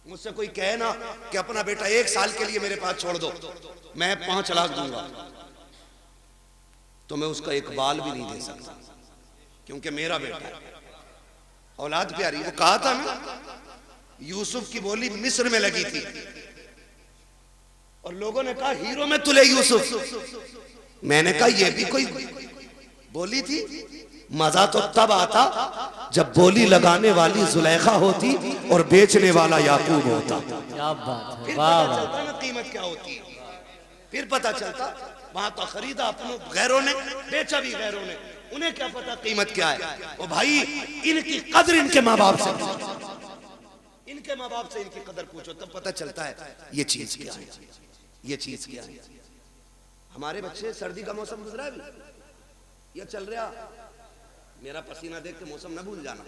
मुझसे कोई कहे ना कि अपना बेटा 1 साल के लिए मेरे पास छोड़ दो, मैं 5 लाख दूंगा, तो मैं उसका एक बाल भी नहीं दे सकता, क्योंकि मेरा बेटा है, औलाद प्यारी। वो कहा था ना, यूसुफ की बोली मिस्र में लगी थी और लोगों ने कहा हीरो में तुले यूसुफ। मैंने कहा ये भी कोई बोली थी, मजा तो तब आता जब बोली लगाने वाली जुलेखा होती और बेचने वाला याकूब होता। क्या बात है, फिर वाह पता वाह, चलता ना कीमत क्या होती है, फिर पता चलता। वहां तो खरीदा अपनों गैरों ने, बेचा भी गैरों ने, उन्हें क्या पता कीमत क्या है। ओ भाई, इनकी कदर इनके माँ बाप से, इनके माँ बाप से इनकी कदर पूछो, तब पता चलता है ये चीज क्या है, ये चीज क्या है। हमारे बच्चे, सर्दी का मौसम गुजरा है अभी, ये चल रहा, मेरा पसीना देख के मौसम न भूल जाना,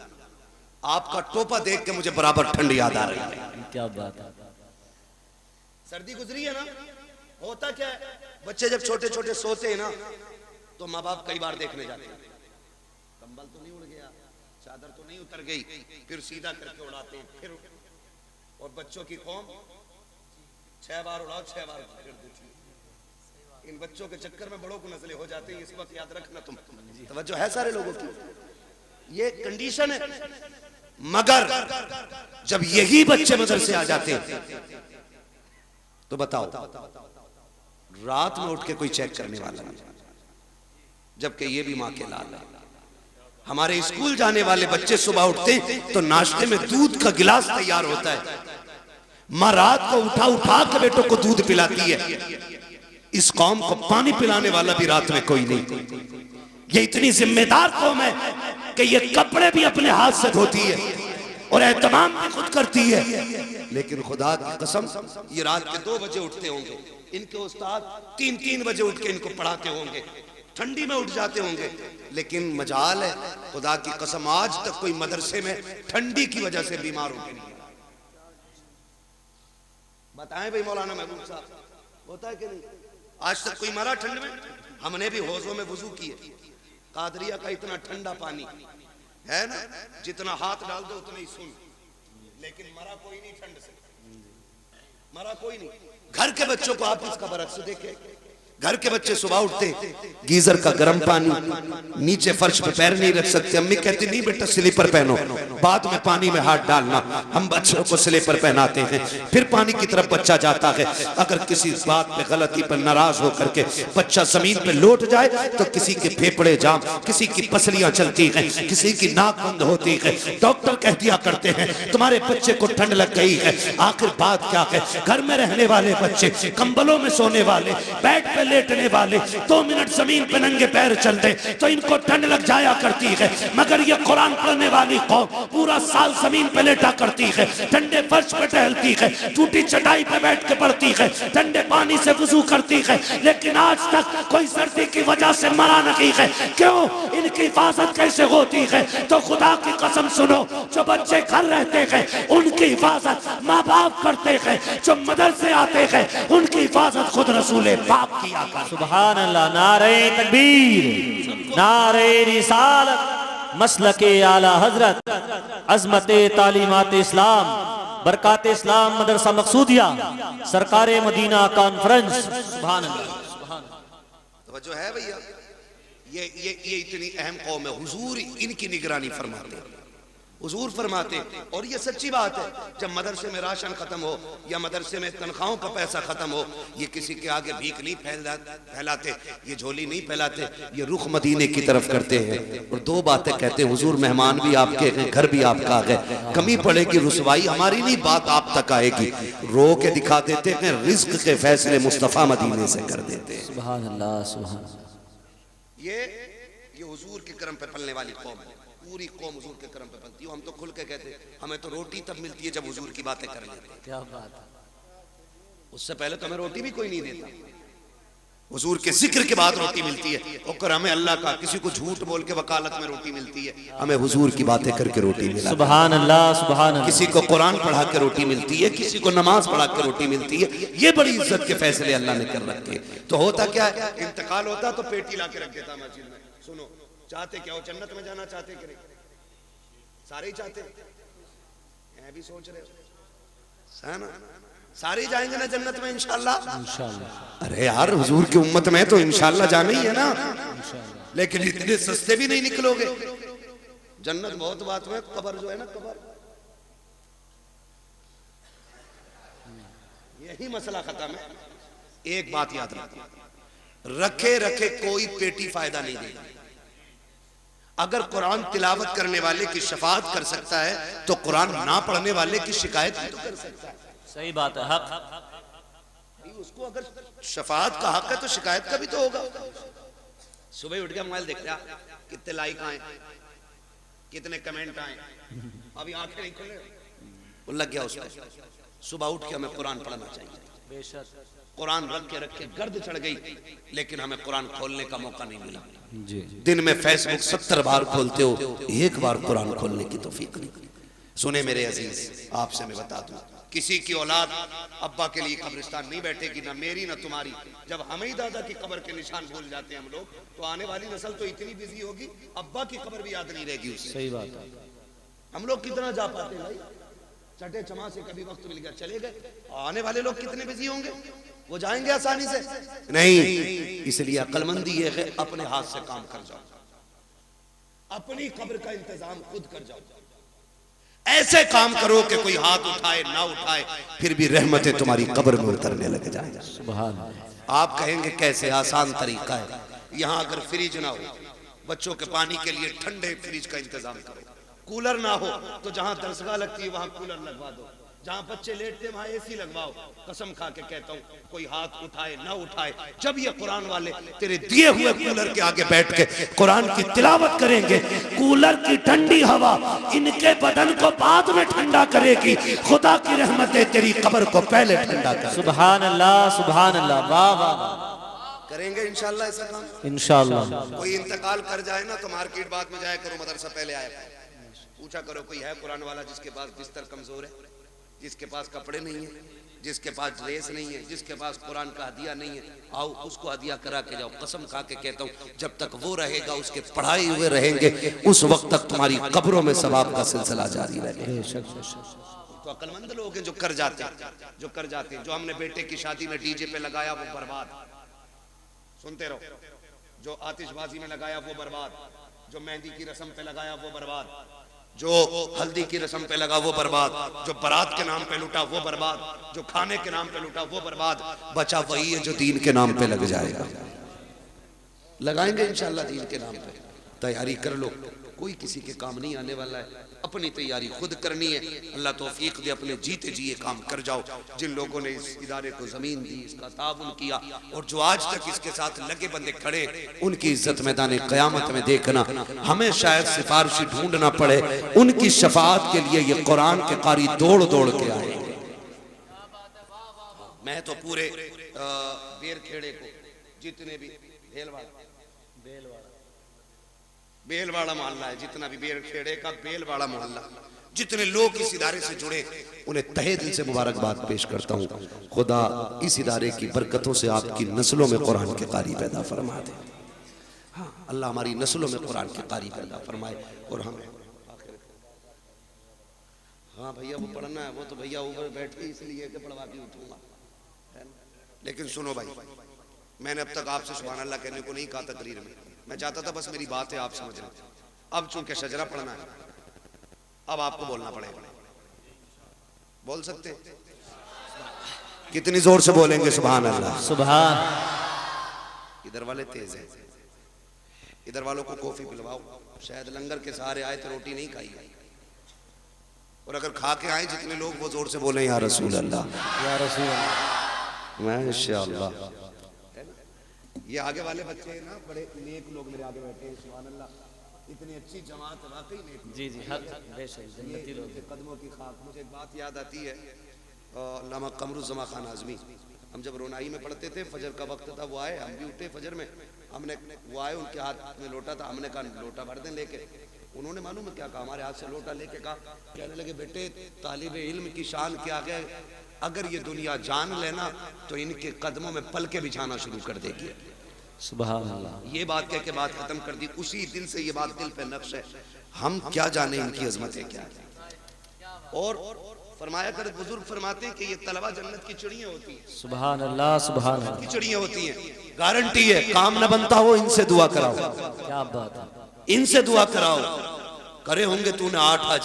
आपका टोपा देख के मुझे बराबर ठंड याद आ रही है। क्या बात है, सर्दी गुजरी है ना। होता क्या है, बच्चे जब छोटे छोटे सोते हैं ना, तो माँ बाप कई बार देखने जाते हैं, कंबल तो नहीं उड़ गया, चादर तो नहीं उतर गई, फिर सीधा करके उड़ाते हैं। फिर और बच्चों की कौम 6 बार उड़ाओ 6 बार फिर देती है। इन बच्चों के चक्कर में बड़ों को नजले हो जाते हैं। इस वक्त याद रखना, तुम तवज्जो है सारे लोगों की, ये कंडीशन है। मगर जब यही बच्चे मदरसे आ जाते हैं तो बताओ, रात में उठ के कोई चेक करने वाला नहीं, जबकि ये भी माँ के लाल है। हमारे स्कूल जाने वाले बच्चे सुबह उठते तो नाश्ते में दूध का गिलास तैयार होता है, माँ रात को उठा उठा के बेटों को दूध पिलाती है। इस कौम को पानी पिलाने वाला भी रात में कोई नहीं। ये इतनी जिम्मेदार कौम है कि ये कपड़े भी अपने हाथ से धोती है और एहतमाम भी खुद करती है। लेकिन खुदा की कसम, ये रात के 2 बजे उठते होंगे, इनके उस्ताद 3-3 बजे उठ के इनको पढ़ाते होंगे, ठंडी में उठ जाते होंगे। लेकिन मजाल है, खुदा की कसम आज तक कोई मदरसे में ठंडी की वजह से बीमार होके नहीं। बताएं भाई मौलाना महबूब साहब, होता है कि नहीं? आज तक कोई मरा ठंड में? हमने भी हौजों में वुजू किए। कादरिया का इतना ठंडा पानी है ना, जितना हाथ डाल दो उतना ही सुन, लेकिन मरा कोई नहीं ठंड से, मरा कोई नहीं। घर के बच्चों को आप इसका बरक्स देखें, घर के बच्चे सुबह उठते गीजर का गर्म पानी, नीचे फर्श पे पैर नहीं रख सकते। अम्मी कहती नहीं बेटा स्लीपर पहनो, बाद में पानी में हाथ डालना। हम बच्चों को स्लीपर पहनाते हैं, फिर पानी की तरफ बच्चा जाता है। अगर किसी बात पे गलती पर नाराज होकर के बच्चा जमीन पे लौट जाए तो किसी के फेफड़े जाम, किसी की पसलियां चलती हैं, किसी की नाक बंद होती है। डॉक्टर कह दिया करते हैं तुम्हारे बच्चे को ठंड लग गई है। आखिर बात क्या है? घर में रहने वाले बच्चे, कंबलों में सोने वाले, बेड पे लेटने वाले, 2 मिनट जमीन पे नंगे पैर चलते तो इनको ठंड लग जाया करती है। मगर ये कुरान पढ़ने वाली कौम पूरा साल जमीन पे लेटा करती है, ठंडे फर्श पे टहलती है, टूटी चटाई पे बैठ के पढ़ती है, ठंडे पानी से वुजू करती है, लेकिन आज तक कोई सर्दी की वजह से मरा नहीं है। क्यों? इनकी हिफाजत कैसे होती है? तो खुदा की कसम सुनो, जो बच्चे घर रहते हैं उनकी हिफाजत माँ बाप करते हैं, जो मदरसे आते हैं उनकी हिफाजत खुद रसूल पाक किया साकार। सुभान अल्लाह। नारे तकबीर, नारे रिसालत, मसलके आला हजरत, अजमत तालीमात इस्लाम, बरकात इस्लाम मदरसा मकसूदिया, सरकारे मदीना कॉन्फ्रेंस। सुभान अल्लाह। तो है भैया, ये इतनी अहम कौम है, हुजूर इनकी निगरानी फरमाते हैं, हुजूर फरमाते। और ये सच्ची बात है, जब मदरसे में राशन खत्म हो या मदरसे में तनख्वाहों का पैसा खत्म हो, ये किसी के आगे भीख नहीं फैलाते, ये झोली नहीं फैलाते, ये रुख मदीने की तरफ करते हैं और दो बातें कहते हैं, हुजूर मेहमान भी आपके हैं, घर भी आपका है, कमी पड़ेगी रुसवाई हमारी नहीं, बात आप तक आएगी। रो के दिखा देते हैं, रिज्क के फैसले मुस्तफा मदीने से कर देते हैं। सुभान अल्लाह, सुभान। ये हुजूर के करम पे पलने वाली कौम है, पूरी कौम हुजूर के करम पे पलती है। हम तो खुल के कहते हैं, हमें तो रोटी तब मिलती है जब हुजूर की बातें कर लेते हैं। क्या बात है। उससे पहले तो हमें रोटी भी कोई नहीं देता, हुजूर के जिक्र के बाद रोटी मिलती है। और हमें अल्लाह का, किसी को झूठ बोल के वकालत में रोटी मिलती है, हमें हुजूर की बातें करके रोटी मिलती है। सुभान अल्लाह, सुभान अल्लाह। किसी को कुरान पढ़ा के रोटी मिलती है, किसी को नमाज पढ़ा के रोटी मिलती है। ये बड़ी इज्जत के फैसले अल्लाह ने कर रखे। तो होता क्या है, इंतकाल होता तो पेटी ला के रख देता मस्जिद में। सुनो, चाहते क्या हो, जन्नत में जाना चाहते कि नहीं? सारे ही चाहते, मैं भी सोच रहे हो ना, सारे जाएंगे ना जन्नत में इंशाल्लाह। इंशाल्लाह। अरे यार, हुजूर की उम्मत में तो इंशाल्लाह जाना ही है ना, लेकिन इतने सस्ते भी नहीं निकलोगे। जन्नत बहुत बात में, कब्र जो है ना, कब्र, यही मसला खत्म है। एक बात याद रखो, रखे रखे कोई पेटी फायदा नहीं देगी। अगर कुरान तिलावत करने वाले की शफाअत कर सकता है तो कुरान ना पढ़ने वाले की शिकायत भी तो कर सकता है। सही बात है, हक। उसको अगर शफाअत का हक है तो शिकायत का भी तो होगा। सुबह उठ के मोबाइल देखते हैं, कितने लाइक आए, कितने कमेंट आए, अभी आंखें नहीं खुले, वो लग गया उसको। सुबह उठ के हमें कुरान पढ़ना चाहिए। बेशक। कुरान रख के गर्द चढ़ गई, लेकिन हमें कुरान खोलने का मौका नहीं मिला। जी। दिन में फेसबुक 70 बार खोलते हो, एक बार कुरान खोलने की तौफीक नहीं। सुने मेरे अजीज, आपसे मैं बता दूं, किसी की औलाद अब्बा के लिए कब्रिस्तान नहीं बैठेगी, ना मेरी ना तुम्हारी। जब हमें ही दादा की कब्र के निशान भूल जाते हैं हम लोग, तो आने वाली नस्ल तो इतनी बिजी होगी, अब्बा की कब्र भी याद नहीं रहेगी उसे। सही बात है। हम लोग कितना जा पाते हैं भाई, चटे चमा से कभी वक्त मिल गया चले गए। आने वाले लोग कितने बिजी होंगे, वो जाएंगे आसानी से नहीं। इसलिए अक्लमंदी ये है, अपने हाथ से काम कर जाओ, अपनी कब्र का इंतजाम खुद कर जाओ। ऐसे काम करो कि कोई हाथ उठाए ना उठाए, फिर भी रहमतें तुम्हारी कब्र में उतरने लग जाए। सुभान। आप कहेंगे कैसे, आसान तरीका है। यहाँ अगर फ्रिज ना हो, बच्चों के पानी के लिए ठंडे फ्रिज का इंतजाम करो। कूलर ना हो तो जहां दरसगाह लगती है वहां कूलर लगवा दो, जहां बच्चे लेटते वहां एसी लगवाओ। कसम खा के कहता हूं, कोई हाथ उठाए ना उठाए, जब ये कुरान वाले तेरे दिए हुए कूलर के आगे बैठ के कुरान की तिलावत करेंगे, कूलर की ठंडी हवा इनके बदन को बाद में ठंडा करेगी। खुदा की रहमतें तेरी कब्र को पहले ठंडा कर। सुभान अल्लाह, सुभान अल्लाह। वाह वाह। करेंगे इंशाल्लाह ऐसा काम। इंशाल्लाह। कोई इंतकाल कर जाए ना तो मार्केट बाद में जाया करो, मदरसा पहले आया पूछा करो, कोई है कुरान वाला जिसके पास बिस्तर कमजोर है, जिसके पास कपड़े नहीं है, जिसके पास ड्रेस नहीं है, जिसके पास कुरान का हदिया नहीं है, आओ उसको हदिया करा के जाओ। कसम खा के कहता हूँ, जब तक वो रहेगा, उसके पढ़ाए हुए रहेंगे, उस वक्त तक तुम्हारी कब्रों में सवाब का सिलसिला जारी रहेगा। तो अक्लमंद लोग हैं जो कर जाते हैं, जो हमने बेटे की शादी में डीजे पे लगाया वो बर्बाद, सुनते रहो। जो आतिशबाजी में लगाया वो बर्बाद, जो मेहंदी की रस्म पे लगाया वो बर्बाद, जो हल्दी की रस्म पे लगा वो बर्बाद, जो बारात के नाम पे लुटा वो बर्बाद, जो खाने के नाम पे लुटा वो बर्बाद। बचा वही है जो दीन के नाम पे लग जाएगा। लगाएंगे इंशाल्लाह दीन के नाम पे। तैयारी कर लो, कोई किसी के काम नहीं आने वाला है, अपनी तैयारी खुद करनी है। अल्लाह तौफीक दे, अपने जीते जी ये काम कर जाओ। जिन लोगों ने इस इदारे को जमीन दी, इसका ताउन किया, और जो आज तक इसके साथ लगे बंदे खड़े, उनकी इज्जत मैदान क़यामत में देखना। हमें शायद सिफारिशी ढूंढना पड़े, उनकी शफाअत के लिए ये कुरान के कारी दौड़ दौड़ के आएंगे। मैं तो पूरे बेरखेड़े को, जितने भी बेलवाड़ा मोहल्ला है, जितना भी बेरखेड़े का बेलवाड़ा मोहल्ला, जितने लोग इस इदारे से जुड़े उन्हें तहे दिल से मुबारकबाद पेश करता हूँ। खुदा इस इदारे की बरकतों से आपकी नस्लों में कुरान के कारी पैदा फरमा दे। हाँ, अल्लाह हमारी नस्लों में कुरान के कारी पैदा फरमाए और हमें। हाँ भैया वो पढ़ना है, वो तो भैया ऊपर बैठ के इसलिए कि पढ़वा के उठूंगा, लेकिन सुनो भाई, मैंने अब तक आपसे सुभान अल्लाह कहने को नहीं कहा तकरीर में, मैं चाहता था बस मेरी बात है आप समझ लें। अब चूंकि शजरा पढ़ना है, अब आपको बोलना पड़ेगा। बोल सकते? कितनी जोर से बोलेंगे सुभान अल्लाह? सुभान। इधर वाले तेज हैं, इधर वालों को कॉफी पिलवाओ। शायद लंगर के सहारे आए तो रोटी नहीं खाई, और अगर खा के आए जितने लोग वो जोर से बोले या रसूल अल्लाह, या रसूल अल्लाह। माशाअल्लाह। ये आगे वाले बच्चे हैं ना, बड़े नेक लोग मेरे आगे बैठे हैं, सुभान अल्लाह। इतनी अच्छी जमात है वाकई नेक। जी जी, हक बेशक जन्नती लोग। कदमों की खाक। मुझे एक बात याद आती है, अल्लामा कमरुज़्ज़मा खान आज़मी, हम जब रोनाई में पढ़ते थे, फजर का वक्त था, वो आए, हम भी उठे फजर में, हमने वो आए, उनके हाथ में लोटा था, हमने कहा लोटा भर दें लेके। उन्होंने मालूम है क्या कहा, हमारे हाथ से लोटा लेके कहा, कहने लगे बेटे तालिब इल्म की शान क्या है, अगर ये दुनिया जान लेना तो इनके कदमों में पल के बिछाना शुरू कर देगी। सुभान अल्लाह। ये बात कह के बात खत्म कर दी। उसी दिन से ये बात दिल पे नक्श है, हम क्या जाने इनकी अजमतें क्या है। और फरमाया कर बुजुर्ग फरमाते हैं कि ये तलवा जन्नत की चिड़ियां होती हैं। सुभान अल्लाह, सुभान अल्लाह। की चिड़ियां होती हैं, गारंटी है, काम न बनता हो इनसे दुआ कराओ। क्या बात है, इनसे दुआ कराओ। करे होंगे तूने 8 हज,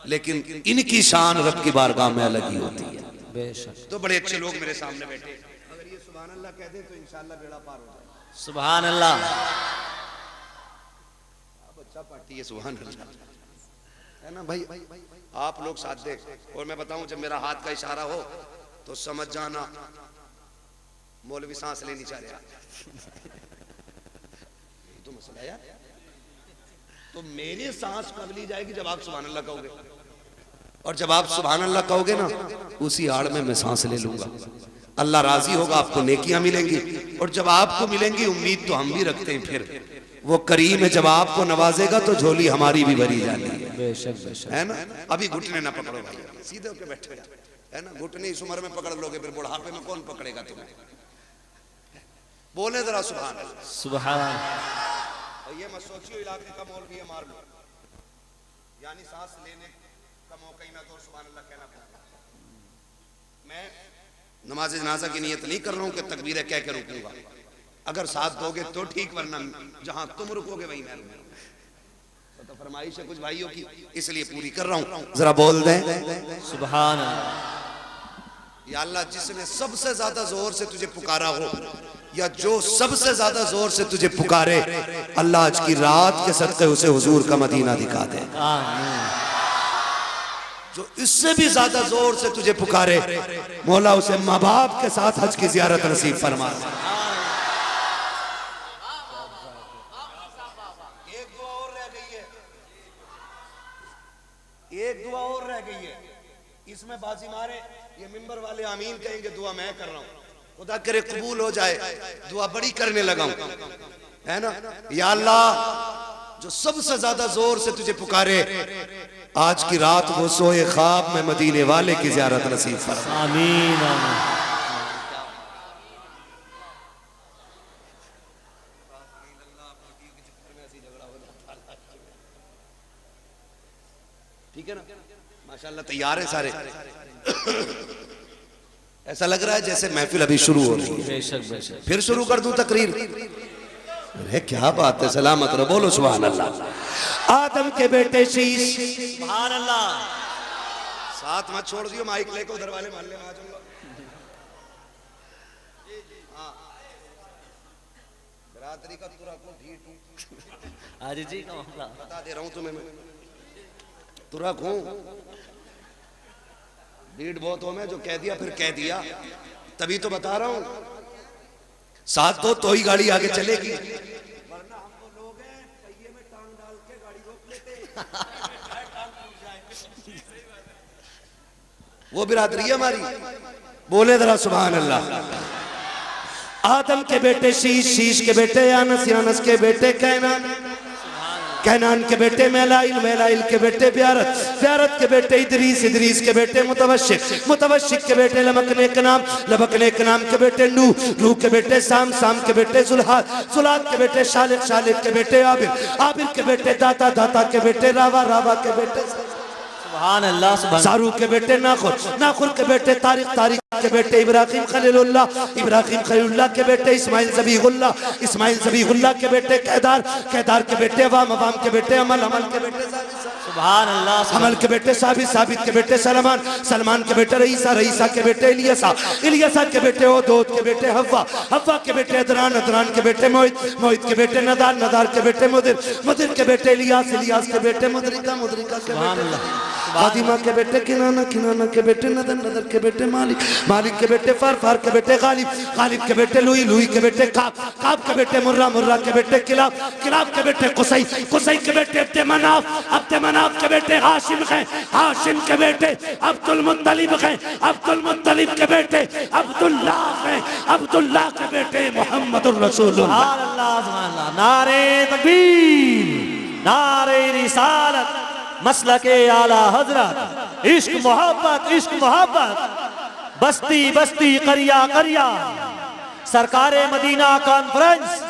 लेकिन इनकी शान रब की बारगाह में अलग ही होती है। बेशक। तो बड़े अच्छे लोग मेरे सामने बैठे, अगर ये सुभान अल्लाह कह दे तो इंशाअल्लाह बेड़ा पार हो जाए। सुभान अल्लाह। अच्छा पार्टी है, सुभान अल्लाह है ना भाई। आप लोग साथ दे, और मैं बताऊं जब मेरा हाथ का इशारा हो तो समझ जाना मौलवी सांस लेनी चाह रहा। तो मसला यार, तो मेरी सांस कब ली जाएगी? जब आप सुभान अल्लाह कहोगे, और जब आप सुभान अल्लाह कहोगे ना, उसी आड़ में मैं सांस ले लूंगा। अल्लाह राजी होगा, आपको नेकियां मिलेंगी, और जब आपको मिलेंगी, उम्मीद तो हम भी रखते हैं, फिर वो करीम है, जब आपको नवाजेगा तो झोली हमारी भी भरी जाती है। बेशक बेशक, है ना। अभी घुटने ना पकड़ो भाई, सीधे होके बैठो यार, है ना। घुटने इस उम्र में पकड़ लोगे, फिर बुढ़ापे में कौन पकड़ेगा तुम्हें? बोले जरा सुभान अल्लाह। सुभान। और ये मत सोचियो इलाके का मौलवी है मार लो, यानी सांस लेने का मौका ही ना दो, सुभान अल्लाह कहना पड़ेगा। मैं नमाज जनाजा की नियत नहीं कर रहा हूँ कि तकबीर कह के रुकूंगा, अगर साथ दोगे तो ठीक, वरना जहां तुम रुकोगे वहीं मैं रुकूंगा। तो फरमाइश है कुछ भाइयों की, इसलिए पूरी कर रहा हूँ। जरा बोल दें सुभान अल्लाह। या अल्लाह, जिसने सबसे ज्यादा जोर से तुझे पुकारा हो, या जो सबसे ज्यादा जोर से तुझे पुकारे, अल्लाह आज की रात के सदक़े उसे हुजूर का मदीना दिखा दे। जो इससे भी ज्यादा जोर से तुझे पुकारे, मौला उसे माँ बाप के साथ हज की जियारत नसीब फरमा। एक दुआ और रह गई है, एक दुआ और रह गई है, इसमें बाजी मारे ये मिंबर वाले आमीन कहेंगे, दुआ मैं कर रहा हूं, खुदा करे कबूल हो जाए, दुआ बड़ी करने लगा हूं, है ना। या अल्लाह, जो सबसे ज्यादा जोर से तुझे पुकारे, आज की रात वो सोए ख्वाब में मदीने वाले की ज़ियारत नसीब फरमा। आमीन आमीन। ठीक है ना, माशाल्लाह तैयार है सारे। ऐसा लग रहा है जैसे महफिल अभी शुरू हो रही है। बेशक बेशक। फिर शुरू कर दूं तकरीर? अरे क्या बात है, सलामत रहो, बोलो सुभान अल्लाह। आदम के बेटे शीश, सुभान अल्लाह। साथ मत छोड़ दियो, माइक लेकर उधर वाले मोहल्ले में आ जाऊंगा। हाँ, बरादरी का तुरा को ढीठ आज जी का मामला बता दे रहा हूं तुम्हें मैं, तुरा को भीड़ बहुत हो, मैं जो कह दिया फिर कह दिया, तभी तो बता रहा हूं। साथ दो तो ही गाड़ी आगे चलेगी, वरना हम तो लोग हैं पहिए में टांग डाल के गाड़ी रोक लेते हैं। वो बिरादरी है हमारी, बोले जरा सुभान अल्लाह। आदम के बेटे शीश, शीश के बेटे यानस, यानस के बेटे कैनान, कैनान के बेटे मैलाइल, मैलाइल के बेटे ब्यारत, ब्यारत के बेटे इदरीस, इदरीस के बेटे मुतवशिक, मुतवशिक के बेटे लबकने के नाम, लबकने के नाम के बेटे नूह, नूह के बेटे साम, साम के बेटे जुल्हाद, जुल्हाद के बेटे शालिक, शालिक के बेटे आबिर, आबिर के बेटे दाता, दाता के बेटे रावा, रावा के बेटे सुभान अल्लाह, सुभान सारू के बेटे नाखुर, नाखुर के बेटे तारिक, तारिक के बेटे इब्राहिम खलीलुल्लाह, इब्राहिम खलीलुल्लाह के बेटे इस्माइल ज़बीहुल्लाह, इस्माइल ज़बीहुल्लाह के बेटे कैदार, कैदार के बेटे अवाम, अवाम के बेटे अमल, अमल के बेटे सुभान अल्लाह, अमल के बेटे साबित, साबित के बेटे सलमान, सलमान के बेटे रईसा, रईसा के बेटे इलियसा, इलियसा के बेटे ओदोद के बेटे हव्वा, हव्वा के बेटे अदरान, अदरान के बेटे मोहित, मोहित के बेटे नदार, नदार के बेटे मुदिर, मुदिर के बेटे इलियास, इलियास के बेटे मुदरिका, मुदरिका के बेटे फातिमा के बेटे किनाना, किनाना के बेटे नदर, नदर के बेटे मालिक, मालिक के बेटे फार, फार के बेटे गालिब, गालिब के बेटे लुई, लुई के बेटे काब, काब के बेटे मुर्रा, मुर्रा के बेटे किलाब, किलाब के बेटे कुसई, कुसई के बेटे अब्दे मनाफ, अब्दे मनाफ के बेटे हाशिम हैं, हाशिम के बेटे अब्दुल मुत्तलिब हैं, अब्दुल मुत्तलिब के बेटे अब्दुल्लाह हैं, अब्दुल्लाह के बेटे मोहम्मदुर रसूलुल्लाह। सुभान अल्लाह, सुभान अल्लाह। नारे तकबीर, नारे रिसालत, मसलके आला हजरत, इश्क मोहब्बत, इश्क मोहब्बत, बस्ती बस्ती करिया करिया, सरकारे मदीना कॉन्फ्रेंस।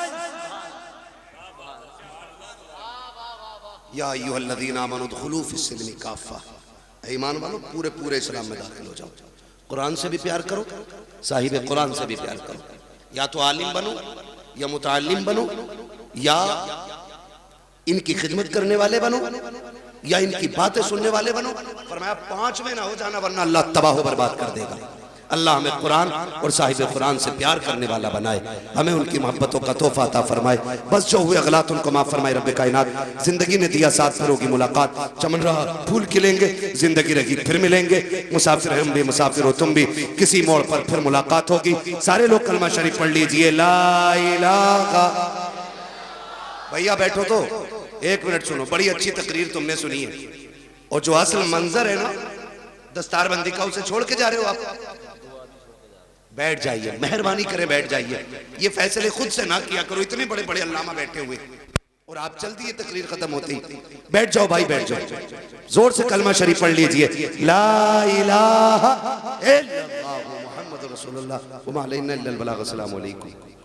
या अय्युहल्लज़ीना आमनू उदखुलू फिस्सिल्मि काफ़ा, ईमान वालों पूरे पूरे इस्लाम में दाखिल हो जाओ। कुरान से भी प्यार करो, साहिब कुरान से भी प्यार करो। या तो आलिम बनो, या मुतअल्लिम बनो, या इनकी खिदमत करने वाले बनो, या इनकी बातें सुनने वाले बनो। फरमाया 5 में ना हो जाना, वरना अल्लाह तबाह बर्बाद कर देगा। अल्लाह हमें कुरान और साहिब कुरान से प्यार करने वाला बनाए, हमें उनकी मोहब्बतों का तोहफा अता फरमाए। बस जो हुए अगलात उनको माफ फरमाए रब्बे कायनात। जिंदगी ने दिया साथ, फिर होगी मुलाकात, चमन रहा फूल खिलेंगे, जिंदगी रही फिर मिलेंगे। मुसाफिर हम भी, मुसाफिर हो तुम भी, किसी मोड़ पर फिर मुलाकात होगी। सारे लोग कलमा शरीफ पढ़ लीजिए, ला इलाहा। भैया बैठो तो 1 मिनट सुनो, बड़ी अच्छी तकरीर तुमने सुनी है, और जो असल मंजर है ना दस्तारबंदी का, उसे छोड़ के जा रहे हो आप। बैठ जाइए, मेहरबानी करें बैठ जाइए। ये फैसले खुद से ना किया करो, इतने बड़े बड़े अल्लामा बैठे हुए और आप चलती है तकरीर खत्म होती। बैठ जाओ भाई, बैठ जाओ, जोर से कलमा शरीफ पढ़ लीजिए, ला इलाहा इल्लल्लाह मुहम्मदुर रसूलुल्लाह व मा अलैना इल्लल बलाग। अस्सलामु अलैकुम।